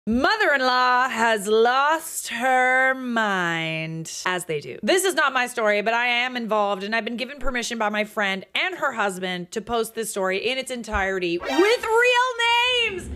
Mother-in-law has lost her mind. As they do. This is not my story, but I am involved, and I've been given permission by my friend and her husband to post this story in its entirety with real names.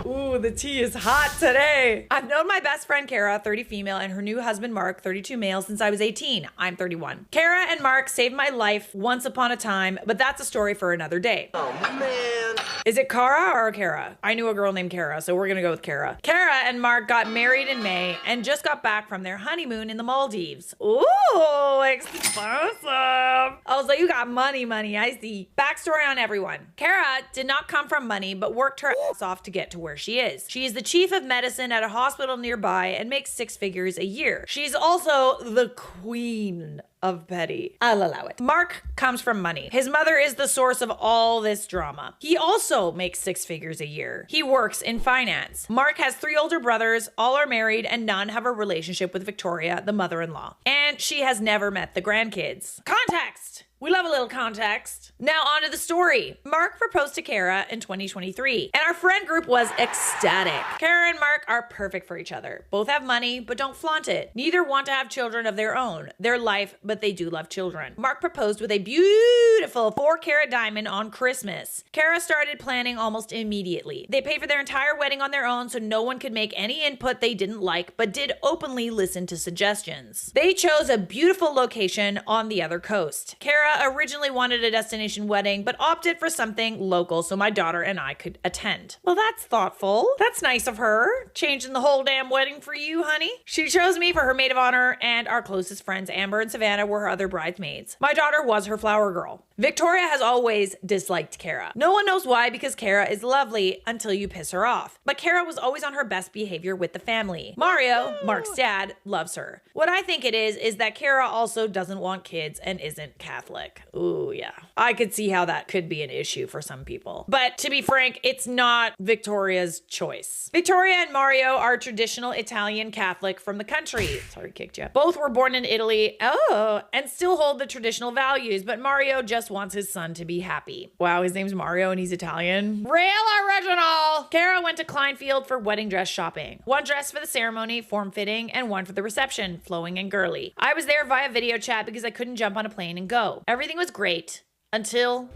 Ooh, the tea is hot today. I've known my best friend Kara, 30 female, and her new husband Mark, 32 male, since I was 18. I'm 31. Kara and Mark saved my life once upon a time, but that's a story for another day. Oh man. Is it Kara or Kara? I knew a girl named Kara, so we're gonna go with Kara. Kara and Mark got married in May and just got back from their honeymoon in the Maldives. Ooh, expensive. I was like, you got money, I see. Backstory on everyone. Kara did not come from money, but worked her ass off to get to where she is. She is the chief of medicine at a hospital nearby and makes 6 figures a year. She's also the queen of petty. I'll allow it. Mark comes from money. His mother is the source of all this drama. He also makes 6 figures a year. He works in finance. Mark has 3 older brothers, all are married, and none have a relationship with Victoria, the mother-in-law. And she has never met the grandkids. Context! We love a little context. Now on to the story. Mark proposed to Kara in 2023, and our friend group was ecstatic. Kara and Mark are perfect for each other. Both have money, but don't flaunt it. Neither want to have children of their own, their life, but they do love children. Mark proposed with a beautiful 4-carat diamond on Christmas. Kara started planning almost immediately. They paid for their entire wedding on their own, so no one could make any input they didn't like, but did openly listen to suggestions. They chose a beautiful location on the other coast. Kara originally wanted a destination wedding, but opted for something local so my daughter and I could attend. Well, that's thoughtful. That's nice of her. Changing the whole damn wedding for you, honey. She chose me for her maid of honor, and our closest friends, Amber and Savannah, were her other bridesmaids. My daughter was her flower girl. Victoria has always disliked Kara. No one knows why, because Kara is lovely until you piss her off. But Kara was always on her best behavior with the family. Mario, Mark's dad, loves her. What I think it is that Kara also doesn't want kids and isn't Catholic. Ooh, yeah. I could see how that could be an issue for some people. But to be frank, it's not Victoria's choice. Victoria and Mario are traditional Italian Catholic from the country. Sorry, kicked you. Both were born in Italy, and still hold the traditional values, but Mario just wants his son to be happy. Wow, his name's Mario and he's Italian. Real original! Kara went to Kleinfield for wedding dress shopping. 1 dress for the ceremony, form-fitting, and 1 for the reception, flowing and girly. I was there via video chat because I couldn't jump on a plane and go. Everything was great until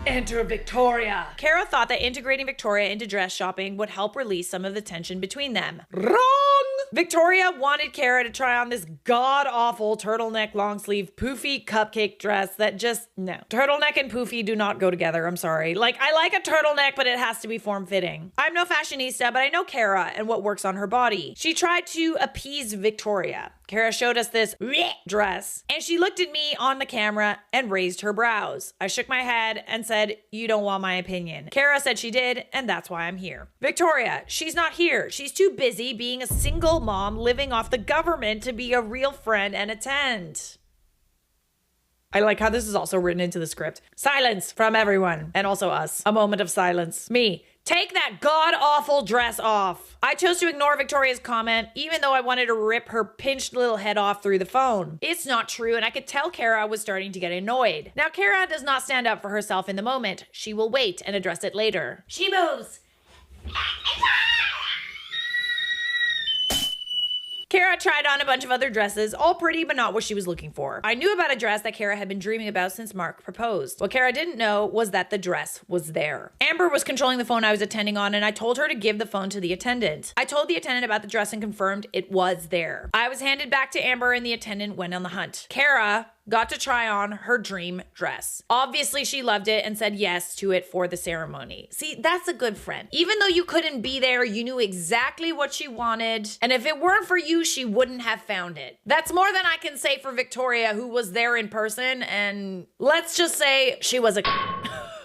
enter Victoria. Kara thought that integrating Victoria into dress shopping would help release some of the tension between them. Wrong! Victoria wanted Kara to try on this god-awful turtleneck long sleeve poofy cupcake dress that just, no. Turtleneck and poofy do not go together, I'm sorry. Like, I like a turtleneck, but it has to be form-fitting. I'm no fashionista, but I know Kara and what works on her body. She tried to appease Victoria. Kara showed us this dress, and she looked at me on the camera and raised her brows. I shook my head and said, "You don't want my opinion." Kara said she did, and that's why I'm here. Victoria, she's not here. She's too busy being a single mom living off the government to be a real friend and attend. I like how this is also written into the script. Silence from everyone, and also us. A moment of silence. Me. Take that god-awful dress off. I chose to ignore Victoria's comment, even though I wanted to rip her pinched little head off through the phone. It's not true, and I could tell Kara was starting to get annoyed. Now, Kara does not stand up for herself in the moment. She will wait and address it later. She moves. Kara tried on a bunch of other dresses, all pretty but not what she was looking for. I knew about a dress that Kara had been dreaming about since Mark proposed. What Kara didn't know was that the dress was there. Amber was controlling the phone I was attending on, and I told her to give the phone to the attendant. I told the attendant about the dress and confirmed it was there. I was handed back to Amber and the attendant went on the hunt. Kara got to try on her dream dress. Obviously, she loved it and said yes to it for the ceremony. See, that's a good friend. Even though you couldn't be there, you knew exactly what she wanted. And if it weren't for you, she wouldn't have found it. That's more than I can say for Victoria, who was there in person, and let's just say she was a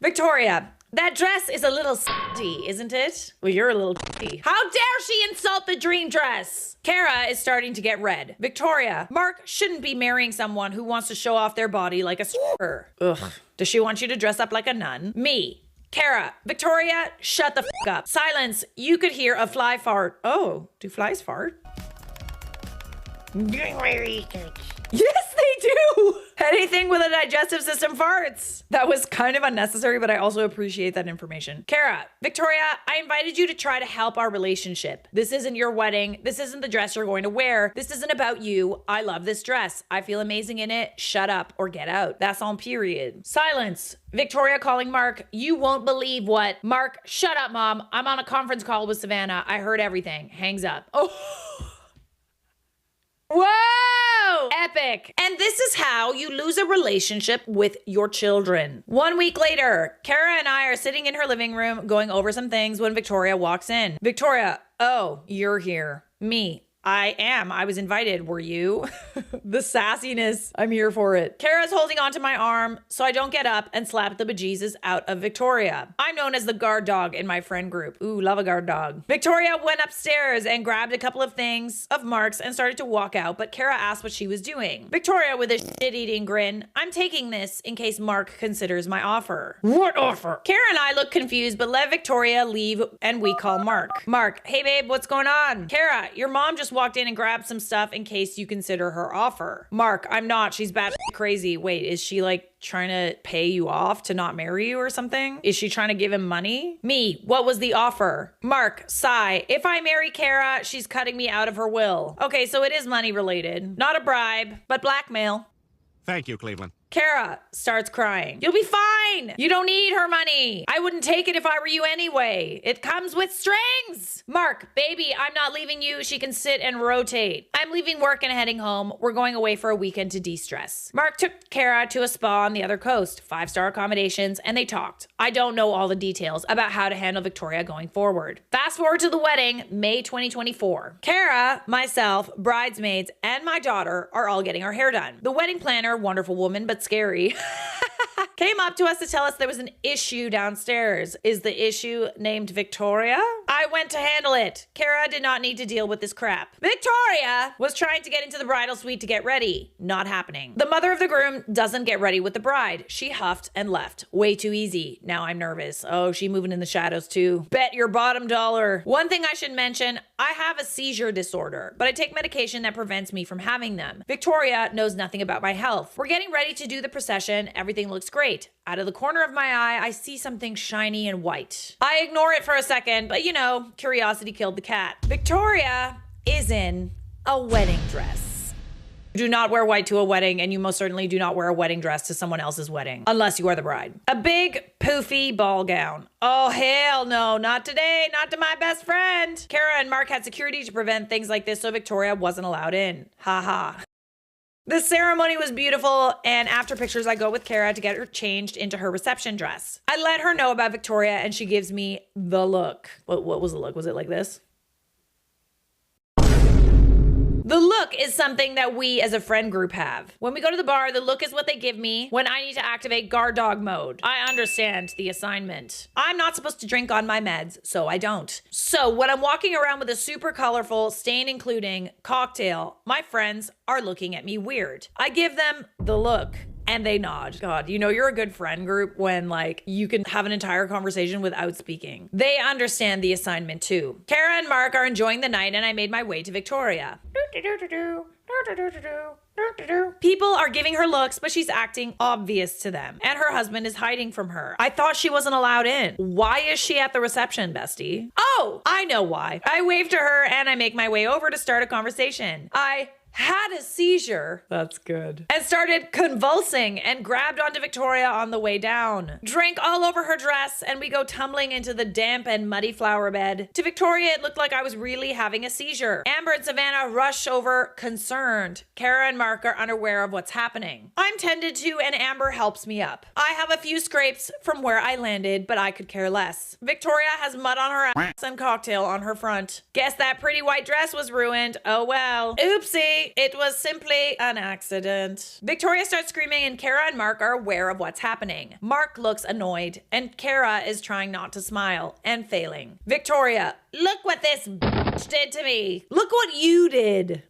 Victoria, that dress is a little s**ty, isn't it? Well, you're a little s**ty. How dare she insult the dream dress? Kara is starting to get red. Victoria, Mark shouldn't be marrying someone who wants to show off their body like a stripper. Ugh. Does she want you to dress up like a nun? Me. Kara, Victoria, shut the f up. Silence. You could hear a fly fart. Oh, do flies fart? Yes, they do. Heading Everything with a digestive system farts. That was kind of unnecessary, but I also appreciate that information. Kara, Victoria, I invited you to try to help our relationship. This isn't your wedding. This isn't the dress you're going to wear. This isn't about you. I love this dress. I feel amazing in it. Shut up or get out. That's on period. Silence. Victoria calling Mark. You won't believe what. Mark, shut up, Mom. I'm on a conference call with Savannah. I heard everything. Hangs up. Oh. Whoa! Epic. And this is how you lose a relationship with your children. 1 week later, Kara and I are sitting in her living room going over some things when Victoria walks in. Victoria, oh, you're here. Me. I am. I was invited. Were you? The sassiness. I'm here for it. Kara's holding onto my arm so I don't get up and slap the bejesus out of Victoria. I'm known as the guard dog in my friend group. Ooh, love a guard dog. Victoria went upstairs and grabbed a couple of things of Mark's and started to walk out, but Kara asked what she was doing. Victoria with a shit-eating grin. I'm taking this in case Mark considers my offer. What offer? Kara and I look confused, but let Victoria leave and we call Mark. Mark, hey babe, what's going on? Kara, your mom just walked in and grabbed some stuff in case you consider her offer. Mark, I'm not. She's bad crazy. Wait, is she like trying to pay you off to not marry you or something? Is she trying to give him money? Me, what was the offer? Mark, sigh. If I marry Kara, she's cutting me out of her will. Okay, so it is money related. Not a bribe, but blackmail. Thank you, Cleveland. Kara starts crying. You'll be fine. You don't need her money. I wouldn't take it if I were you anyway. It comes with strings. Mark, baby, I'm not leaving you. She can sit and rotate. I'm leaving work and heading home. We're going away for a weekend to de-stress. Mark took Kara to a spa on the other coast, 5-star accommodations, and they talked. I don't know all the details about how to handle Victoria going forward. Fast forward to the wedding, May 2024. Kara, myself, bridesmaids, and my daughter are all getting our hair done. The wedding planner, wonderful woman, but scary, came up to us to tell us there was an issue downstairs. Is the issue named Victoria? I went to handle it. Kara did not need to deal with this crap. Victoria was trying to get into the bridal suite to get ready. Not happening. The mother of the groom doesn't get ready with the bride. She huffed and left. Way too easy. Now I'm nervous. Oh, she moving in the shadows too. Bet your bottom dollar. One thing I should mention, I have a seizure disorder, but I take medication that prevents me from having them. Victoria knows nothing about my health. We're getting ready to do the procession. Everything looks great. Out of the corner of my eye, I see something shiny and white. I ignore it for a second, but you know, curiosity killed the cat. Victoria is in a wedding dress. You do not wear white to a wedding, and you most certainly do not wear a wedding dress to someone else's wedding, unless you are the bride. A big, poofy ball gown. Oh, hell no, not today, not to my best friend. Kara and Mark had security to prevent things like this, so Victoria wasn't allowed in. Ha ha. The ceremony was beautiful, and after pictures, I go with Kara to get her changed into her reception dress. I let her know about Victoria, and she gives me the look. What was the look? Was it like this? The look is something that we as a friend group have. When we go to the bar, the look is what they give me when I need to activate guard dog mode. I understand the assignment. I'm not supposed to drink on my meds, so I don't. So when I'm walking around with a super colorful, stain including cocktail, my friends are looking at me weird. I give them the look. And they nod. God, you know you're a good friend group when like you can have an entire conversation without speaking. They understand the assignment too. Kara and Mark are enjoying the night and I made my way to Victoria. People are giving her looks, but she's acting obvious to them. And her husband is hiding from her. I thought she wasn't allowed in. Why is she at the reception, bestie? Oh, I know why. I wave to her and I make my way over to start a conversation. I had a seizure. That's good. And started convulsing and grabbed onto Victoria on the way down. Drank all over her dress and we go tumbling into the damp and muddy flower bed. To Victoria, it looked like I was really having a seizure. Amber and Savannah rush over, concerned. Kara and Mark are unaware of what's happening. I'm tended to and Amber helps me up. I have a few scrapes from where I landed, but I could care less. Victoria has mud on her ass and cocktail on her front. Guess that pretty white dress was ruined. Oh well. Oopsie. It was simply an accident. Victoria starts screaming and Kara and Mark are aware of what's happening. Mark looks annoyed and Kara is trying not to smile and failing. Victoria, look what this bitch did to me. Look what you did.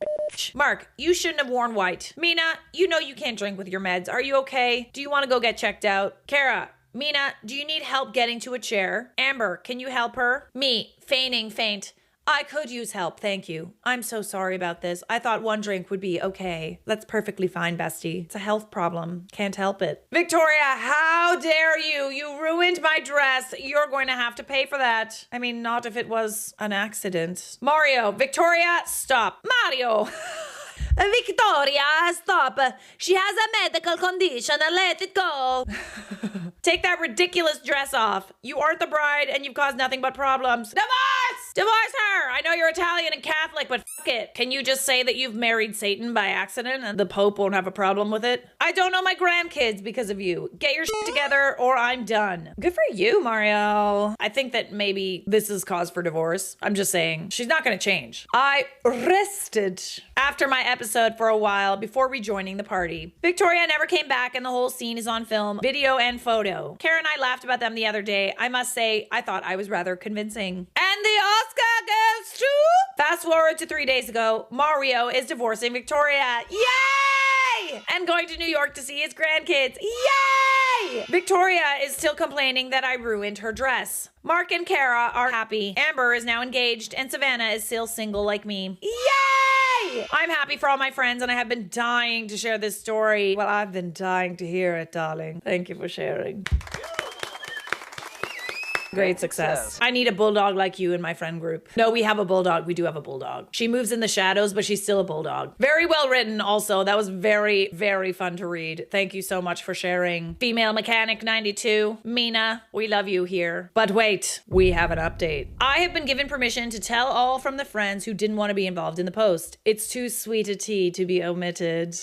Mark, you shouldn't have worn white. Mina, you know you can't drink with your meds. Are you okay? Do you want to go get checked out? Kara, Mina, do you need help getting to a chair? Amber, can you help her? Me, feigning faint. I could use help, thank you. I'm so sorry about this. I thought one drink would be okay. That's perfectly fine, bestie. It's a health problem. Can't help it. Victoria, how dare you? You ruined my dress. You're going to have to pay for that. I mean, not if it was an accident. Mario, Victoria, stop. Mario! Victoria, stop. She has a medical condition. Let it go. Take that ridiculous dress off. You aren't the bride and you've caused nothing but problems. Divorce! Divorce her! I know you're Italian and Catholic, but fuck it. Can you just say that you've married Satan by accident and the Pope won't have a problem with it? I don't know my grandkids because of you. Get your shit together or I'm done. Good for you, Mario. I think that maybe this is cause for divorce. I'm just saying. She's not gonna change. I rested after my episode for a while before rejoining the party. Victoria never came back and the whole scene is on film, video, and photo. Kara and I laughed about them the other day. I must say, I thought I was rather convincing. And the Oscar goes to... Fast forward to 3 days ago, Mario is divorcing Victoria. Yay! And going to New York to see his grandkids. Yay! Victoria is still complaining that I ruined her dress. Mark and Kara are happy. Amber is now engaged and Savannah is still single like me. Yay! I'm happy for all my friends and I have been dying to share this story. Well, I've been dying to hear it, darling. Thank you for sharing. Great success. I need a bulldog like you in my friend group. No, we have a bulldog. We do have a bulldog. She moves in the shadows, but she's still a bulldog. Very well written also. That was very, very fun to read. Thank you so much for sharing. Female Mechanic 92. Mina, we love you here. But wait, we have an update. I have been given permission to tell all from the friends who didn't want to be involved in the post. It's too sweet a tea to be omitted.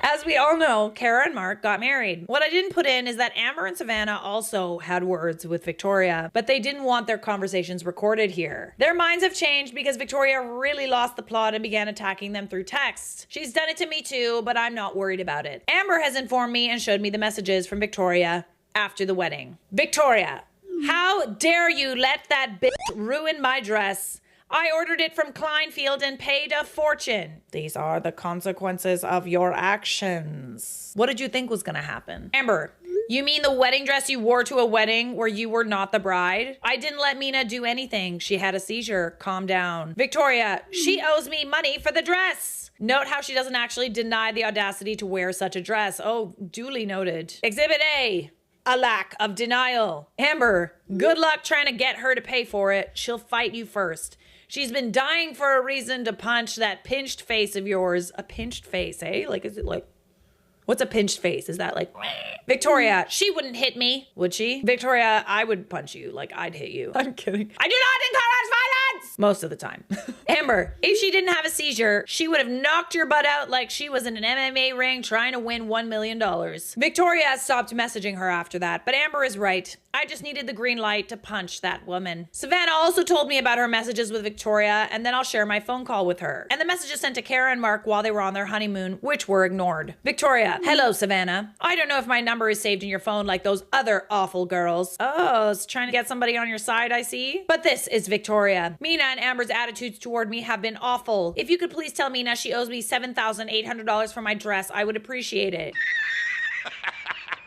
As we all know, Kara and Mark got married. What I didn't put in is that Amber and Savannah also had words with Victoria, but they didn't want their conversations recorded here. Their minds have changed because Victoria really lost the plot and began attacking them through text. She's done it to me too, but I'm not worried about it. Amber has informed me and showed me the messages from Victoria after the wedding. Victoria, how dare you let that bitch ruin my dress? I ordered it from Kleinfield and paid a fortune. These are the consequences of your actions. What did you think was gonna happen? Amber, you mean the wedding dress you wore to a wedding where you were not the bride? I didn't let Mina do anything. She had a seizure. Calm down. Victoria, she owes me money for the dress. Note how she doesn't actually deny the audacity to wear such a dress. Oh, duly noted. Exhibit A. A lack of denial. Amber, good luck trying to get her to pay for it. She'll fight you first. She's been dying for a reason to punch that pinched face of yours. A pinched face, eh? Like, is it like, what's a pinched face? Is that like, Victoria, she wouldn't hit me, would she? Victoria, I would punch you. Like, I'd hit you. I'm kidding. I do not encourage violence! Most of the time. Amber, if she didn't have a seizure, she would have knocked your butt out like she was in an MMA ring trying to win $1 million. Victoria stopped messaging her after that, but Amber is right. I just needed the green light to punch that woman. Savannah also told me about her messages with Victoria, and then I'll share my phone call with her. And the messages sent to Kara and Mark while they were on their honeymoon, which were ignored. Victoria, hello, Savannah. I don't know if my number is saved in your phone like those other awful girls. Oh, it's trying to get somebody on your side, I see. But this is Victoria. Mina and Amber's attitudes toward me have been awful. If you could please tell Mina she owes me $7,800 for my dress, I would appreciate it.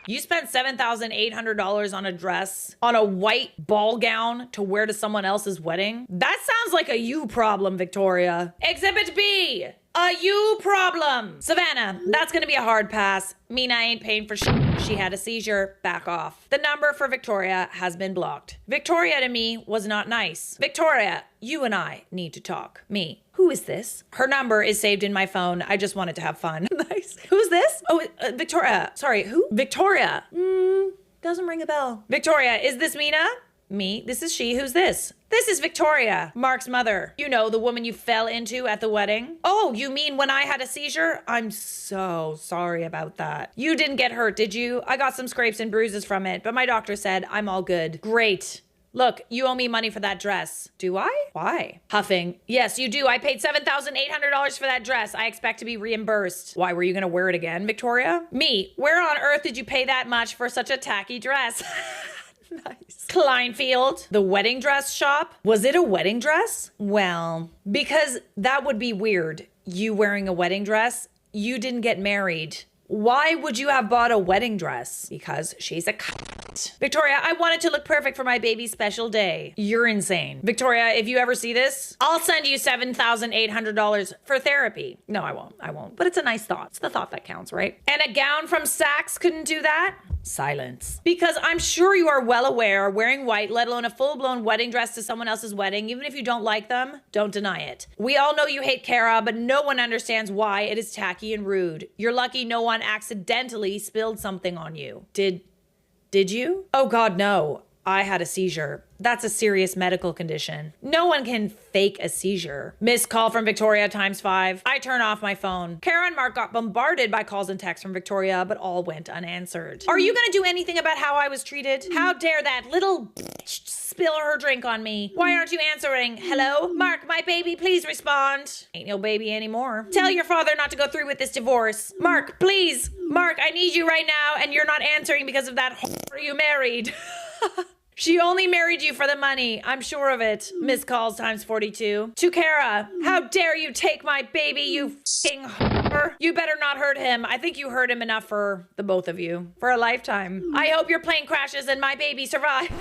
You spent $7,800 on a dress, on a white ball gown to wear to someone else's wedding? That sounds like a you problem, Victoria. Exhibit B, a you problem. Savannah, that's gonna be a hard pass. Mina ain't paying for shit. She had a seizure. Back off. The number for Victoria has been blocked. Victoria to me was not nice. Victoria, you and I need to talk. Me. Who is this? Her number is saved in my phone. I just wanted to have fun. Nice. Who's this? Oh, Victoria. Sorry, who? Victoria. Doesn't ring a bell. Victoria, is this Mina? Me. This is she. Who's this? This is Victoria, Mark's mother. You know, the woman you fell into at the wedding. Oh, you mean when I had a seizure? I'm so sorry about that. You didn't get hurt, did you? I got some scrapes and bruises from it, but my doctor said I'm all good. Great. Look, you owe me money for that dress. Do I? Why? Huffing. Yes, you do. I paid $7,800 for that dress. I expect to be reimbursed. Why, were you gonna wear it again, Victoria? Me. Where on earth did you pay that much for such a tacky dress? Nice. Kleinfield, the wedding dress shop. Was it a wedding dress? Well, because that would be weird. You wearing a wedding dress? You didn't get married. Why would you have bought a wedding dress? Because she's a Victoria, I wanted to look perfect for my baby's special day. You're insane. Victoria, if you ever see this, I'll send you $7,800 for therapy. No, I won't. But it's a nice thought. It's the thought that counts, right? And a gown from Saks couldn't do that? Silence. Because I'm sure you are well aware wearing white, let alone a full-blown wedding dress to someone else's wedding, even if you don't like them, don't deny it. We all know you hate Kara, but no one understands why it is tacky and rude. You're lucky no one accidentally spilled something on you. Did you? Oh God, no. I had a seizure. That's a serious medical condition. No one can fake a seizure. Missed call from Victoria ×5. I turn off my phone. Kara and Mark got bombarded by calls and texts from Victoria, but all went unanswered. Are you gonna do anything about how I was treated? How dare that little bitch spill her drink on me? Why aren't you answering? Hello? Mark, my baby, please respond. Ain't no baby anymore. Tell your father not to go through with this divorce. Mark, please. Mark, I need you right now, and you're not answering because of that whore you married. She only married you for the money. I'm sure of it. Missed calls ×42. To Kara, how dare you take my baby, you f***ing whore. You better not hurt him. I think you hurt him enough for the both of you. For a lifetime. I hope your plane crashes and my baby survives.